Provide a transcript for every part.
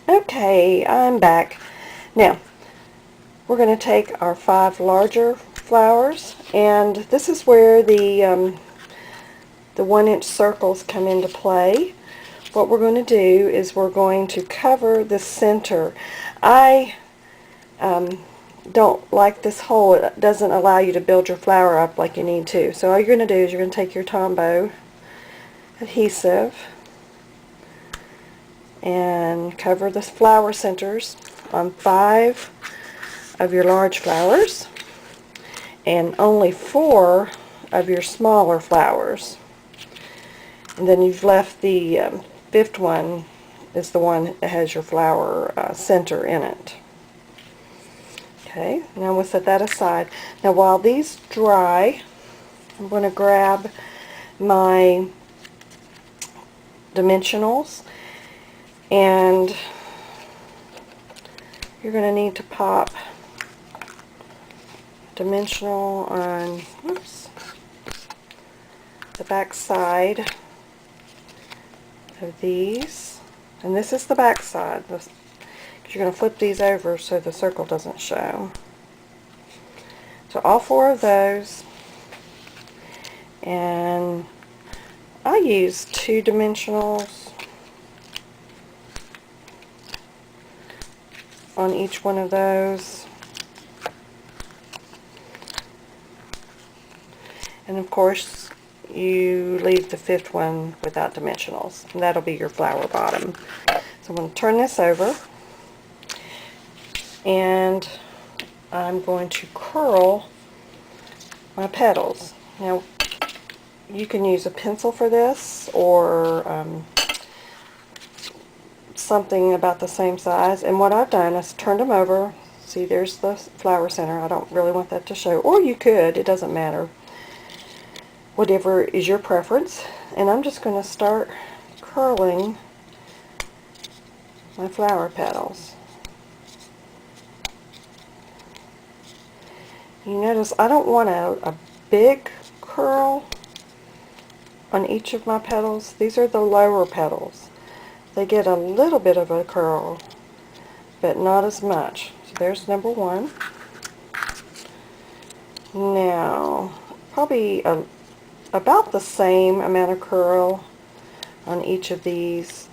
Okay, I'm back. Now, we're going to take our 5 larger flowers, and this is where the 1-inch circles come into play. What we're going to do is we're going to cover the center. I don't like this hole. It doesn't allow you to build your flower up like you need to. So all you're going to do is you're going to take your Tombow adhesive and cover the flower centers on 5 of your large flowers and only 4 of your smaller flowers. And then you've left the 5th one is the one that has your flower center in it. Okay, now we'll set that aside. Now while these dry, I'm going to grab my dimensionals, and you're going to need to pop dimensional on the back side of these, and this is the back side because you're going to flip these over so the circle doesn't show. So all 4 of those, and I use 2 dimensionals on each one of those. And of course you leave the 5th one without dimensionals, and that'll be your flower bottom. So I'm going to turn this over, and I'm going to curl my petals. Now you can use a pencil for this, or something about the same size. And what I've done is turned them over. See, there's the flower center. I don't really want that to show, or you could, it doesn't matter, whatever is your preference. And I'm just going to start curling my flower petals. You notice I don't want a big curl on each of my petals. These are the lower petals. They get a little bit of a curl, but not as much. So there's number 1. Now, probably about the same amount of curl on each of these.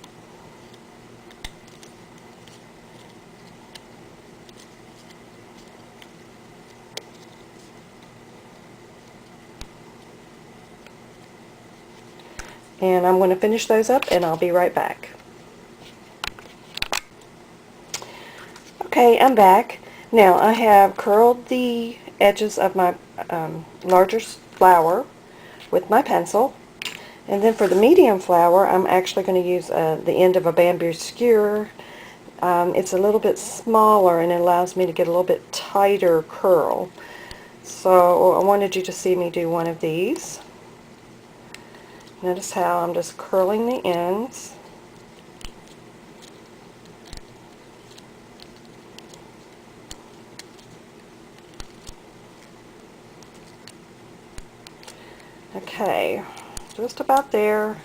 And I'm going to finish those up, and I'll be right back. Okay, I'm back. Now I have curled the edges of my larger flower with my pencil, and then for the medium flower I'm actually going to use the end of a bamboo skewer. It's a little bit smaller and it allows me to get a little bit tighter curl. So I wanted you to see me do one of these. Notice how I'm just curling the ends. Okay, just about there.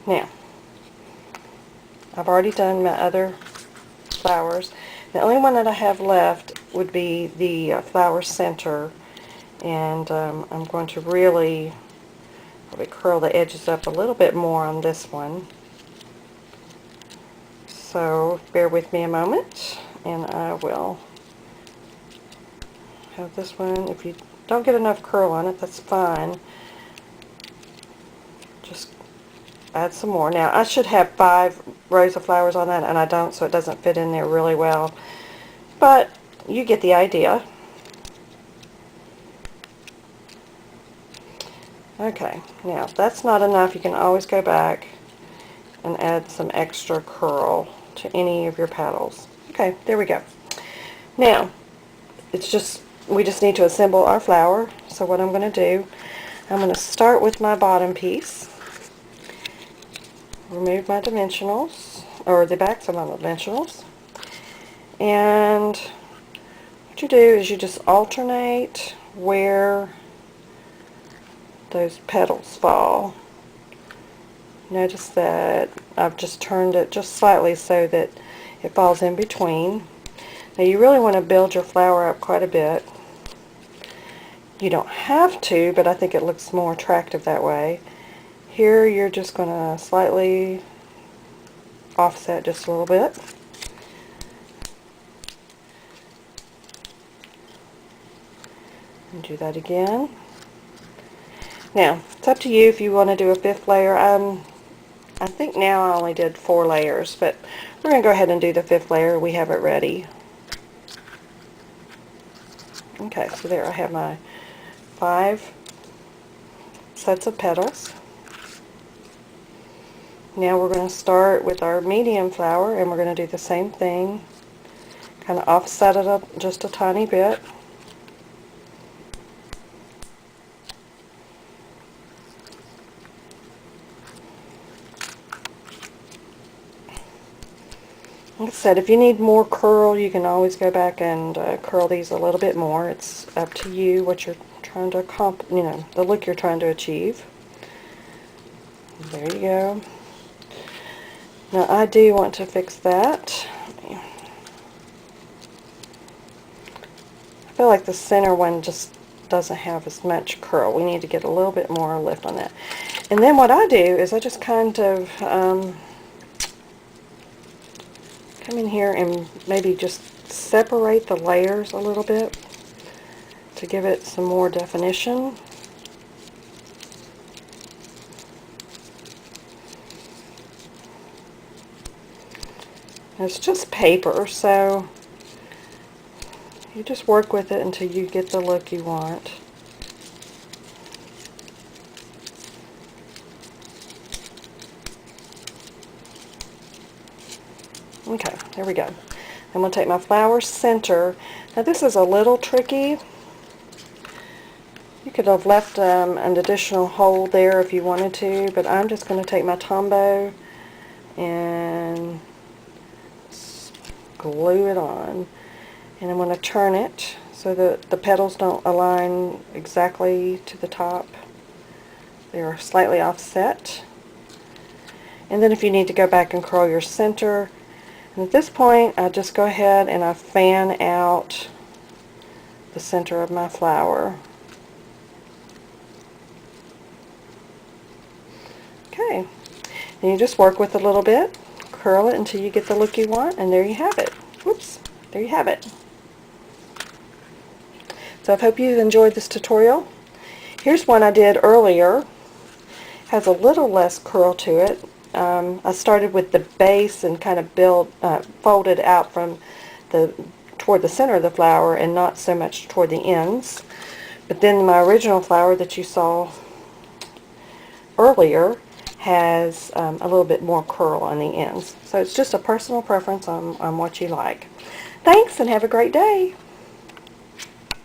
Now, I've already done my other flowers. The only one that I have left would be the flower center, and I'm going to really probably curl the edges up a little bit more on this one. So bear with me a moment, and I will have this one. If you don't get enough curl on it, that's fine. Just add some more. Now I should have 5 rows of flowers on that, and I don't, so it doesn't fit in there really well. But you get the idea. Okay, now if that's not enough, you can always go back and add some extra curl to any of your petals. Okay, there we go. Now, we just need to assemble our flower. So what I'm going to do, I'm going to start with my bottom piece. Remove my dimensionals, or the backs of my dimensionals. And what you do is you just alternate where those petals fall. Notice that I've just turned it just slightly so that it falls in between. Now you really want to build your flower up quite a bit. You don't have to, but I think it looks more attractive that way. Here you're just going to slightly offset just a little bit. And do that again. Now, it's up to you if you want to do a 5th layer. I think now I only did 4 layers, but we're going to go ahead and do the 5th layer. We have it ready. Okay, so there I have my 5 sets of petals. Now we're going to start with our medium flower, and we're going to do the same thing. Kind of offset it up just a tiny bit. Like I said, if you need more curl, you can always go back and curl these a little bit more. It's up to you what you're trying to accomplish, the look you're trying to achieve. There you go. Now I do want to fix that. I feel like the center one just doesn't have as much curl. We need to get a little bit more lift on that. And then what I do is I just kind of come in here and maybe just separate the layers a little bit to give it some more definition. It's just paper, so you just work with it until you get the look you want. Okay, there we go. I'm going to take my flower center. Now this is a little tricky. You could have left an additional hole there if you wanted to, but I'm just going to take my Tombow and glue it on. And I'm going to turn it so that the petals don't align exactly to the top. They are slightly offset. And then if you need to go back and curl your center, and at this point I just go ahead and I fan out the center of my flower. Okay, and you just work with it a little bit, curl it until you get the look you want, and there you have it. Whoops, there you have it. So I hope you've enjoyed this tutorial. Here's one I did earlier. Has a little less curl to it. I started with the base and kind of folded out from toward the center of the flower and not so much toward the ends. But then my original flower that you saw earlier has a little bit more curl on the ends. So it's just a personal preference on what you like. Thanks, and have a great day.